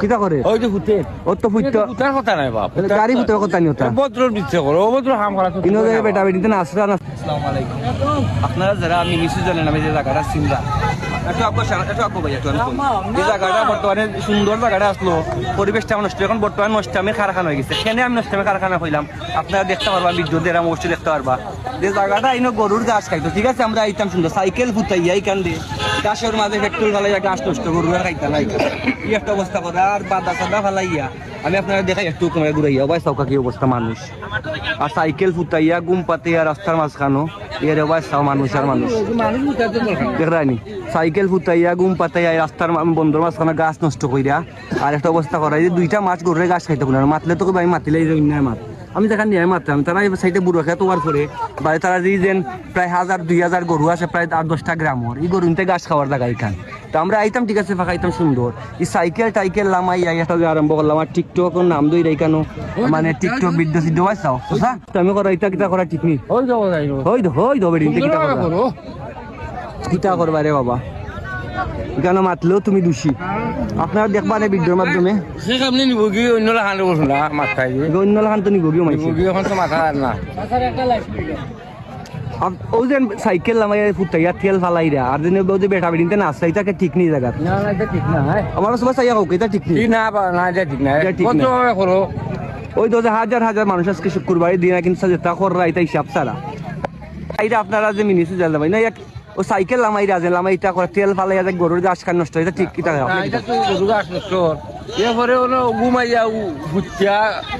কিতা করে ওই যে ফুটে ওর তো ফুটতো ফুটার কথা নাই বাপ গাড়ি ফুটে কথা নি ওটা ভদ্রর বিচ্ছে করো অভদ্র হাম করা ইনো জায়গায় বেটা বেটিতে না আসরা না আসসালামু আলাইকুম আপনারা যারা আমি মিশু জানেন আমি যে জায়গাটা চিনলাম একটু আব্বু ভাই একটু এই জায়গাটা বর্তমানে সুন্দর জায়গাটা আসলো পরিবেশটা নষ্ট এখন বর্তমানে নষ্টামের কারখানা হয়ে গেছে কেন আমি নষ্টামের কারখানা হইলাম আপনারা দেখতে পারবা বিদ্যুৎ এরা অবশ্যই দেখতে পারবা যে জায়গাটা ইনো গরুর ঘাস খাইতো ঠিক আছে আমরা আইতাম সুন্দর সাইকেল ফুটাইয়া এইখান দিয়ে ঘাসের মাঝে পেট্রোল ফালাইয়া ঘাস নষ্ট গরুর খাইতাম কি একটা অবস্থা করে আর বাদা সাদা ফালাইয়া আমি আপনারা দেখাই একটু কমে ঘুরাইয়া ভাই সৌকা কি অবস্থা মানুষ আর সাইকেল ফুটাইয়া গুম পাতিয়া রাস্তার মাঝখানো এর ভাই সাও মানুষ আর মানুষ দেখরানি সাইকেল ফুটাইয়া গুম পাতাইয়া রাস্তার বন্ধুর মাঝখানে গাছ নষ্ট কইরা আর একটা অবস্থা করাই যে দুইটা মাছ গরুরে গাছ খাইতে পারে মাতলে তোকে ভাই মাতিলে মাত আমি যেখানে নিয়ে মারতাম তারা এই সাইডে বুড়ো খেয়ে তোমার করে বাড়ি তারা যে যেন প্রায় 1000-2000 গরু আছে প্রায় 8-10টা গ্রামর এই গরুতে গাছ খাওয়ার জায়গা এখান তো আমরা আইতাম ঠিক আছে ফাঁকা আইতাম সুন্দর এই সাইকেল টাইকেল লামাই একটা আরম্ভ করলাম আর টিকটক নাম দই রাইকানো মানে টিকটক ভিডিও সিডিও পাইছাও বুঝা তো আমি করা ইটা কিটা করা ঠিক নেই হই দো বেডিন কিটা করো কিটা করবা রে বাবা এখানে মাতলেও তুমি দোষী আপনারা দেখবা না ভিডিওর মাধ্যমে সে সামনে নিব কি অন্য লাখান বসুন না মাথায় অন্য লাখান তো নিব গিয়ে মাইছে এখন তো মাথা আর না ও যে সাইকেল লামাই ফুটাইয়া তেল ফালাইরা আর যেন যে বেটা বেডিনতে নাচা এটাকে ঠিক নেই জায়গা না না এটা ঠিক না আমার সবাই চাইয়া হোক এটা ঠিক নেই ঠিক না না এটা ঠিক না এটা ঠিক না। ভদ্রভাবে করো ওই তো যে হাজার মানুষ আজকে শুক্রবারে দিন কিন্তু যেটা কররা এটা হিসাব ছাড়া এইটা আপনারা যে মিনিসে জানলাম না ও সাইকেল লামাইরা যে লামাইটা করে তেল ফালাইয়া যে গরুর গাছ খান নষ্ট এটা ঠিক কিটা এটা তো গরু গাছ নষ্ট এরপরে হলো ঘুমাইয়া বুচ্চা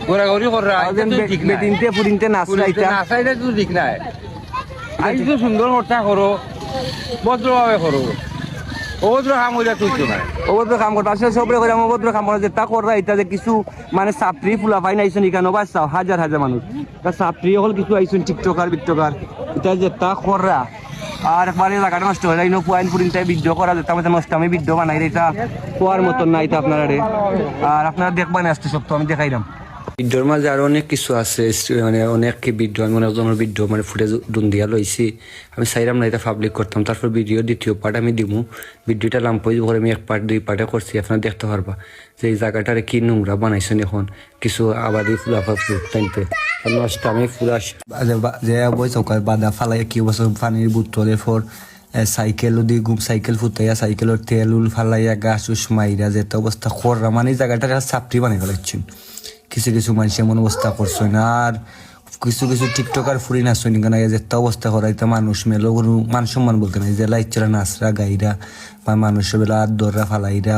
ঘোরাঘুরি করা এটা তো ঠিক না বেটিনতে পুরিনতে নাচরা এটা নাচাইটা তো ঠিক নাই আইজ তো সুন্দর কথা করো ভদ্রভাবে করো অভদ্র কাম হইলে তুলছো না অভদ্র কাম করতে আসলে সবরে করে অভদ্র কাম করে যেটা কররা এটা যে কিছু মানে ছাত্রী ফুলা পাই নাইছেন এখানে বাচ্চাও হাজার মানুষ তা ছাত্রী হল কিছু আইছেন টিকটকার বিকটকার এটা যেটা কররা আর একবারে জায়গাটা নষ্ট হয়ে যায় পয়েন্ট পুরিনটাই ভিডিও করা যেটা আমাদের নষ্ট আমি ভিডিও বানাই এটা কোয়ার মতন না এটা আপনারা আর আপনারা দেখবেন আসতে সব তো আমি দেখাইলাম ভিডিওর মাঝে আরো অনেক কিছু আছে মানে অনেক ভিডিও আমি অনেকজনের ভিডিও মানে ফুটেজ দিয়া লইছি আমি চাইলাম না এটা পাবলিক করতাম তারপর ভিডিও দ্বিতীয় পার্ট আমি দিমু ভিডিওটা লাম্পই করে আমি 1 পার্ট 2 পার্টে করছি আপনারা দেখতে পারবা যে এই জায়গাটারে কি নোংরা বানাইছেন এখন কিছু আবাদি ফুলাফা টাইমতে নষ্ট আমি ফুলা যে বই চৌকায় বাদা ফালাই কি বছর পানির বোতলে ফর সাইকেল দিয়ে সাইকেল ফুটাইয়া সাইকেলের তেল উল ফালাইয়া গাছ উস মাইরা যেটা অবস্থা খররা মানে এই জায়গাটা ছাপড়ি বানাই ফেলাচ্ছেন কিছু কিছু মানুষ এমন অবস্থা করছে না আর কিছু টিকটকার ফুরি নাচছেন কেন যেটা অবস্থা করাইতে মানুষ মেলো কোনো মান সম্মান বলতে নাই যে লাইট চলা নাচরা গাইরা বা মানুষের বেলা আর দররা ফালাইরা